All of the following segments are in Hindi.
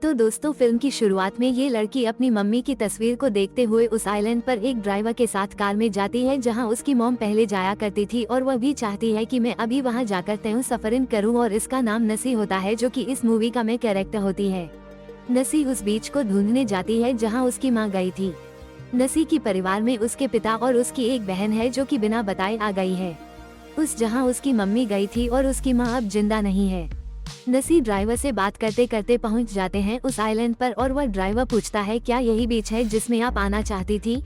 तो दोस्तों, फिल्म की शुरुआत में ये लड़की अपनी मम्मी की तस्वीर को देखते हुए उस आइलैंड पर एक ड्राइवर के साथ कार में जाती है जहां उसकी मॉम पहले जाया करती थी और वह भी चाहती है कि मैं अभी वहां जाकर तय सफरिन करूं और इसका नाम नसी होता है जो कि इस मूवी का मैं कैरेक्टर होती है। नसी उस बीच को ढूंढने जाती है जहाँ उसकी माँ गई थी। नसी की परिवार में उसके पिता और उसकी एक बहन है जो कि बिना बताए आ गई है उस जहाँ उसकी मम्मी गई थी और उसकी माँ अब जिंदा नहीं है। नसी ड्राइवर से बात करते करते पहुंच जाते हैं उस आइलैंड पर और वह ड्राइवर पूछता है क्या यही बीच है जिसमें आप आना चाहती थी।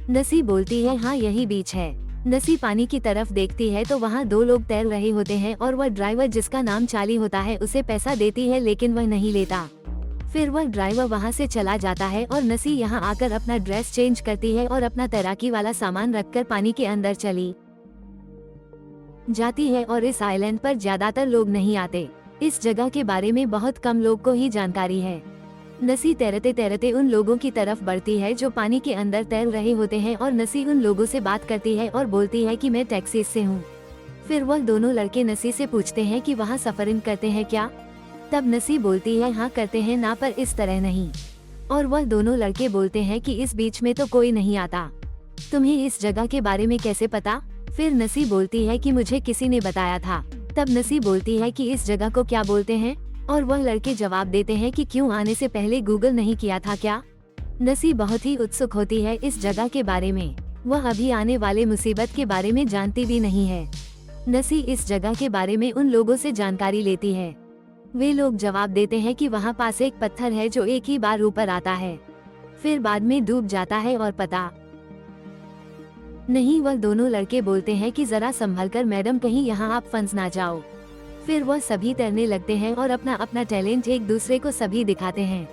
नसी बोलती है हाँ यही बीच है। नसी पानी की तरफ देखती है तो वहाँ दो लोग तैर रहे होते हैं और वह ड्राइवर जिसका नाम चार्ली होता है उसे पैसा देती है लेकिन वह नहीं लेता। फिर वह ड्राइवर वहाँ से चला जाता है और नसी यहाँ आकर अपना ड्रेस चेंज करती है और अपना तैराकी वाला सामान रखकर पानी के अंदर चली जाती है और इस आइलैंड पर ज्यादातर लोग नहीं आते। इस जगह के बारे में बहुत कम लोग को ही जानकारी है। नसी तैरते तैरते उन लोगों की तरफ बढ़ती है जो पानी के अंदर तैर रहे होते हैं और नसी उन लोगों से बात करती है और बोलती है कि मैं टेक्सास से हूँ। फिर वह दोनों लड़के नसी से पूछते हैं कि वहाँ सफरिंग करते हैं क्या। तब नसी बोलती है हाँ करते हैं ना, पर इस तरह नहीं। और वह दोनों लड़के बोलते हैं कि इस बीच में तो कोई नहीं आता। तुम्हें इस जगह के बारे में कैसे पता। फिर नसी बोलती है कि मुझे किसी ने बताया था। तब नसी बोलती है कि इस जगह को क्या बोलते हैं, और वह लड़के जवाब देते हैं कि क्यों आने से पहले गूगल नहीं किया था क्या। नसी बहुत ही उत्सुक होती है इस जगह के बारे में। वह अभी आने वाले मुसीबत के बारे में जानती भी नहीं है। नसी इस जगह के बारे में उन लोगों से जानकारी लेती है। वे लोग जवाब देते हैं कि वहाँ पास एक पत्थर है जो एक ही बार ऊपर आता है, फिर बाद में डूब जाता है और पता नहीं। वह दोनों लड़के बोलते हैं कि जरा संभल कर मैडम, कहीं यहाँ आप फंस ना जाओ। फिर वह सभी तैरने लगते हैं और अपना अपना टैलेंट एक दूसरे को सभी दिखाते हैं।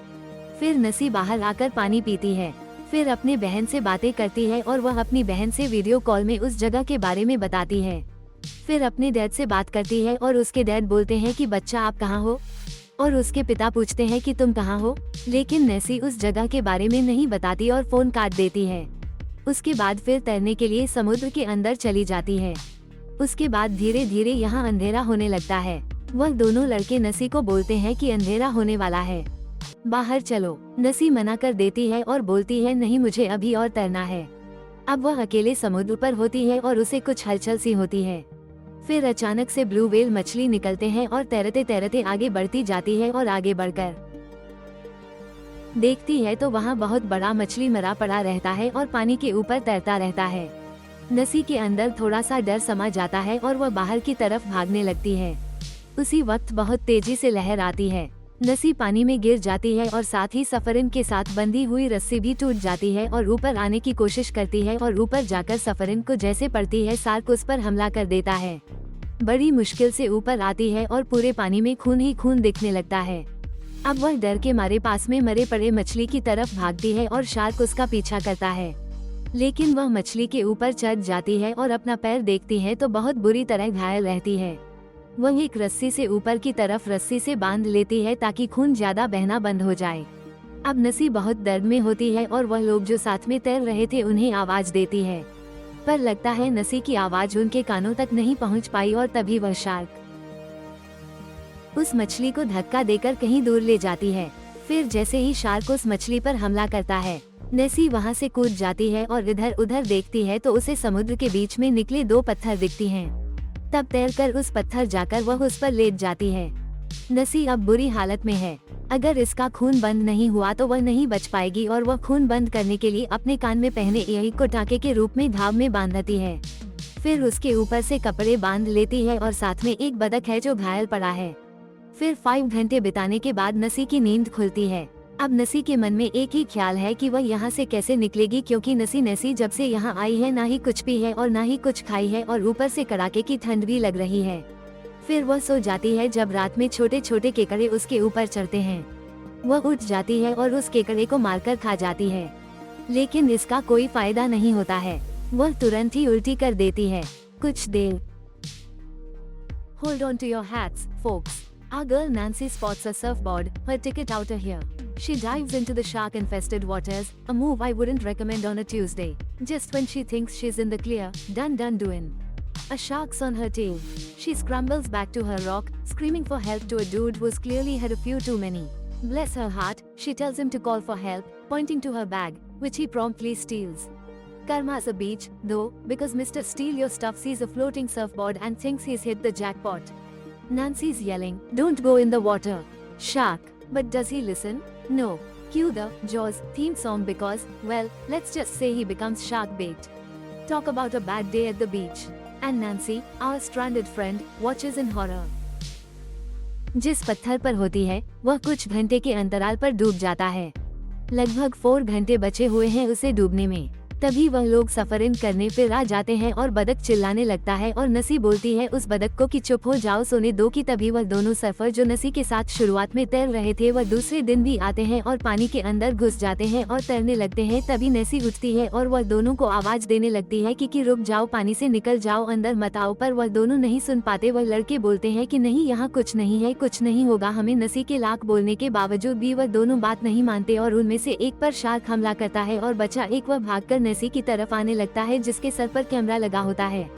फिर नसी बाहर आकर पानी पीती है, फिर अपने बहन से बातें करती है और वह अपनी बहन से वीडियो कॉल में उस जगह के बारे में बताती है। फिर अपने डैड से बात करती है और उसके डैड बोलते हैं कि बच्चा आप कहाँ हो, और उसके पिता पूछते हैं कि तुम कहाँ हो, लेकिन नसी उस जगह के बारे में नहीं बताती और फोन काट देती है। उसके बाद फिर तैरने के लिए समुद्र के अंदर चली जाती है। उसके बाद धीरे धीरे यहाँ अंधेरा होने लगता है। वह दोनों लड़के नसी को बोलते हैं कि अंधेरा होने वाला है, बाहर चलो। नसी मना कर देती है और बोलती है नहीं, मुझे अभी और तैरना है। अब वह अकेले समुद्र पर होती है और उसे कुछ हलचल सी होती है। फिर अचानक से ब्लू व्हेल मछली निकलते हैं और तैरते तैरते आगे बढ़ती जाती है और आगे बढ़कर देखती है तो वहाँ बहुत बड़ा मछली मरा पड़ा रहता है और पानी के ऊपर तैरता रहता है। नसी के अंदर थोड़ा सा डर समा जाता है और वह बाहर की तरफ भागने लगती है। उसी वक्त बहुत तेजी से लहर आती है। नसी पानी में गिर जाती है और साथ ही सफरिन के साथ बंधी हुई रस्सी भी टूट जाती है और ऊपर आने की कोशिश करती है और ऊपर जाकर सफरिन को जैसे पड़ती है शार्क उस पर हमला कर देता है। बड़ी मुश्किल से ऊपर आती है और पूरे पानी में खून ही खून दिखने लगता है। अब वह डर के मारे पास में मरे पड़े मछली की तरफ भागती है और शार्क उसका पीछा करता है, लेकिन वह मछली के ऊपर चढ़ जाती है और अपना पैर देखती है तो बहुत बुरी तरह घायल रहती है। वह एक रस्सी से ऊपर की तरफ रस्सी से बांध लेती है ताकि खून ज्यादा बहना बंद हो जाए। अब नसी बहुत दर्द में होती है और वह लोग जो साथ में तैर रहे थे उन्हें आवाज देती है, पर लगता है नसी की आवाज उनके कानों तक नहीं पहुंच पाई और तभी वह शार्क उस मछली को धक्का देकर कहीं दूर ले जाती है। फिर जैसे ही शार्क उस मछली पर हमला करता है, नसी वहां से कूद जाती है और इधर उधर देखती है तो उसे समुद्र के बीच में निकले दो पत्थर दिखती हैं। तब तैरकर उस पत्थर जाकर वह उस पर लेट जाती है। नसी अब बुरी हालत में है। अगर इसका खून बंद नहीं हुआ तो वह नहीं बच पाएगी और वह खून बंद करने के लिए अपने कान में पहने ईयरिंग को टाके के रूप में घाव में बांधती है। फिर उसके ऊपर से कपड़े बांध लेती है और साथ में एक बतख है जो घायल पड़ा है। फिर 5 घंटे बिताने के बाद नसी की नींद खुलती है। अब नसी के मन में एक ही ख्याल है कि वह यहाँ से कैसे निकलेगी, क्योंकि नसी जब से यहाँ आई है ना ही कुछ पी है और ना ही कुछ खाई है और ऊपर से कड़ाके की ठंड भी लग रही है। फिर वह सो जाती है जब रात में छोटे छोटे केकड़े उसके ऊपर चढ़ते हैं। वह उठ जाती है और उस केकड़े को मारकर खा जाती है, लेकिन इसका कोई फायदा नहीं होता है। वह तुरंत ही उल्टी कर देती है। कुछ देर Hold on to your hats, folks. Our girl Nancy spots a surfboard, her ticket out of here. She dives into the shark-infested waters, a move I wouldn't recommend on a Tuesday. Just when she thinks she's in the clear, done doing. A shark's on her tail. She scrambles back to her rock, screaming for help to a dude who's clearly had a few too many. Bless her heart, she tells him to call for help, pointing to her bag, which he promptly steals. Karma's a beach, though, because Mr. Steal Your Stuff sees a floating surfboard and thinks he's hit the jackpot. Nancy's yelling, "Don't go in the water. Shark." But does he listen? No. Cue the Jaws theme song because, well, let's just say he becomes shark bait. Talk about a bad day at the beach. And Nancy, our stranded friend, watches in horror. जिस पत्थर पर होती है वह कुछ घंटे के अंतराल पर डूब जाता है। लगभग 4 घंटे बचे हुए हैं उसे डूबने में। तभी वह लोग सफरिंग करने फिर आ जाते हैं और बदक चिल्लाने लगता है और नसी बोलती है उस बदक को कि चुप हो जाओ, सोने दो। कि तभी वह दोनों सर्फर जो नसी के साथ शुरुआत में तैर रहे थे वह दूसरे दिन भी आते हैं और पानी के अंदर घुस जाते हैं और तैरने लगते हैं। तभी नसी उठती है और वह दोनों को आवाज देने लगती है कि रुक जाओ, पानी से निकल जाओ, अंदर मत आओ। पर वह दोनों नहीं सुन पाते। वह लड़के बोलते हैं कि नहीं, यहाँ कुछ नहीं है, कुछ नहीं होगा हमें। नसी के लाख बोलने के बावजूद भी वह दोनों बात नहीं मानते और उनमें से एक पर शार्क हमला करता है और बचा एक वह भागकर नसी की तरफ आने लगता है जिसके सर पर कैमरा लगा होता है।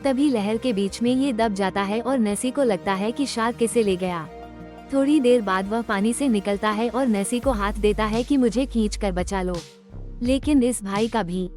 तभी लहर के बीच में ये दब जाता है और नेसी को लगता है कि शार्क इसे ले गया। थोड़ी देर बाद वह पानी से निकलता है और नेसी को हाथ देता है कि मुझे खींच कर बचा लो, लेकिन इस भाई का भी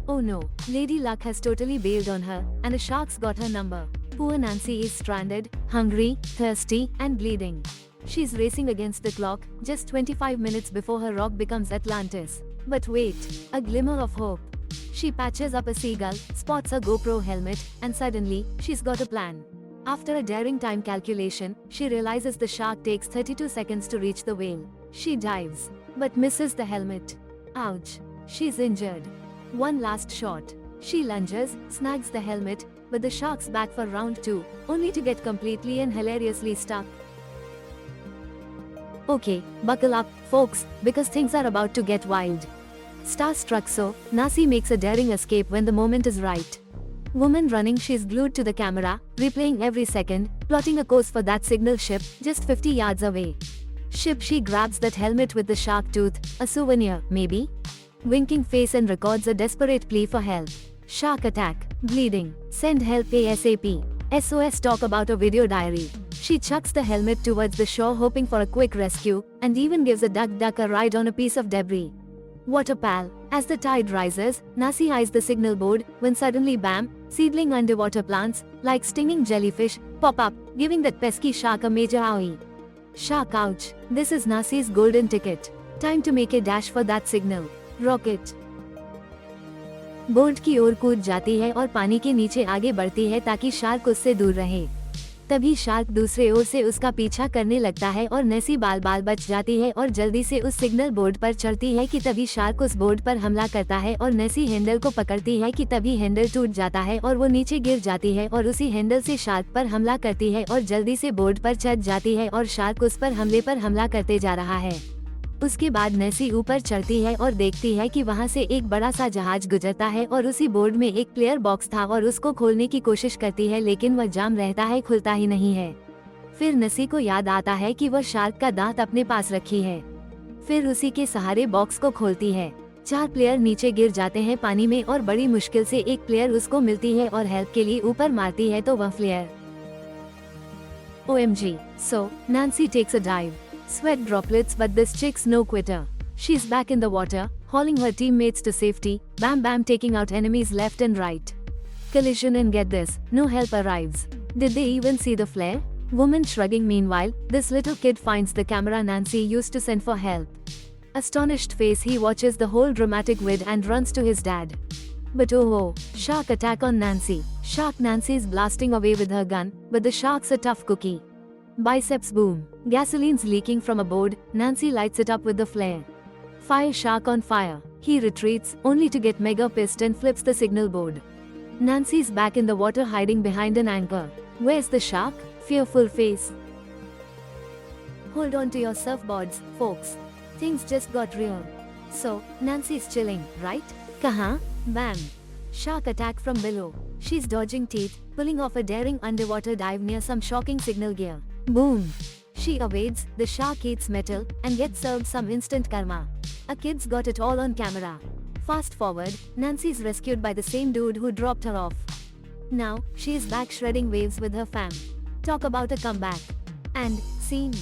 Oh no, Lady Luck has totally bailed on her and a shark's got her number. Poor Nancy is stranded, hungry, thirsty and bleeding. She's racing against the clock, just 25 minutes before her rock becomes Atlantis. But wait, a glimmer of hope. She patches up a seagull, spots a GoPro helmet, and suddenly, she's got a plan. After a daring time calculation, she realizes the shark takes 32 seconds to reach the whale. She dives, but misses the helmet. Ouch. She's injured. One last shot. She lunges, snags the helmet, but the shark's back for round 2, only to get completely and hilariously stuck. Okay, buckle up, folks, because things are about to get wild. Starstruck so, Nasi makes a daring escape when the moment is right. Woman running, she's glued to the camera, replaying every second, plotting a course for that signal ship, just 50 yards away. Ship, she grabs that helmet with the shark tooth, a souvenir, maybe? Winking face and records a desperate plea for help. Shark attack, bleeding, send help ASAP. SOS, talk about a video diary. She chucks the helmet towards the shore hoping for a quick rescue, and even gives a duck a ride on a piece of debris. What a pal. As the tide rises, Nasi eyes the signal board, when suddenly bam, seedling underwater plants, like stinging jellyfish, pop up, giving that pesky shark a major owie. Shark ouch. This is Nasi's golden ticket. Time to make a dash for that signal. Rocket. Board की ओर कूद जाती है और पानी के नीचे आगे बढ़ती है ताकि शार्क उससे दूर रहे। तभी शार्क दूसरे ओर से उसका पीछा करने लगता है और नेसी बाल बच जाती है और जल्दी से उस सिग्नल बोर्ड पर चढ़ती है कि तभी शार्क उस बोर्ड पर हमला करता है और नेसी हैंडल को पकड़ती है कि तभी हैंडल टूट जाता है और वो नीचे गिर जाती है और उसी हैंडल से शार्क पर हमला करती है और जल्दी से बोर्ड पर चढ़ जाती है और शार्क उस पर हमला करते जा रहा है। उसके बाद नेसी ऊपर चढ़ती है और देखती है कि वहाँ से एक बड़ा सा जहाज गुजरता है और उसी बोर्ड में एक प्लेयर बॉक्स था और उसको खोलने की कोशिश करती है लेकिन वह जाम रहता है, खुलता ही नहीं है। फिर नेसी को याद आता है कि वह शार्क का दांत अपने पास रखी है। फिर उसी के सहारे बॉक्स को खोलती है। 4 प्लेयर नीचे गिर जाते हैं पानी में और बड़ी मुश्किल से एक प्लेयर उसको मिलती है और हेल्प के लिए ऊपर मारती है तो वह player OMG. So, Nancy takes a dive. Sweat droplets, but this chick's no quitter. She's back in the water, hauling her teammates to safety, bam taking out enemies left and right. Collision, and get this, no help arrives. Did they even see the flare? Woman shrugging. Meanwhile, this little kid finds the camera Nancy used to send for help. Astonished face, he watches the whole dramatic vid and runs to his dad. But oh, shark attack on Nancy. Shark Nancy's blasting away with her gun, but the shark's a tough cookie. Biceps boom. Gasoline's leaking from a board, Nancy lights it up with the flare. Fire, shark on fire. He retreats, only to get mega pissed and flips the signal board. Nancy's back in the water hiding behind an anchor. Where's the shark? Fearful face. Hold on to your surfboards, folks. Things just got real. So, Nancy's chilling, right? Kahan? Bam. Shark attack from below. She's dodging teeth, pulling off a daring underwater dive near some shocking signal gear. Boom. She evades, the shark eats metal, and gets served some instant karma. A kid's got it all on camera. Fast forward, Nancy's rescued by the same dude who dropped her off. Now, she is back shredding waves with her fam. Talk about a comeback. And, scene.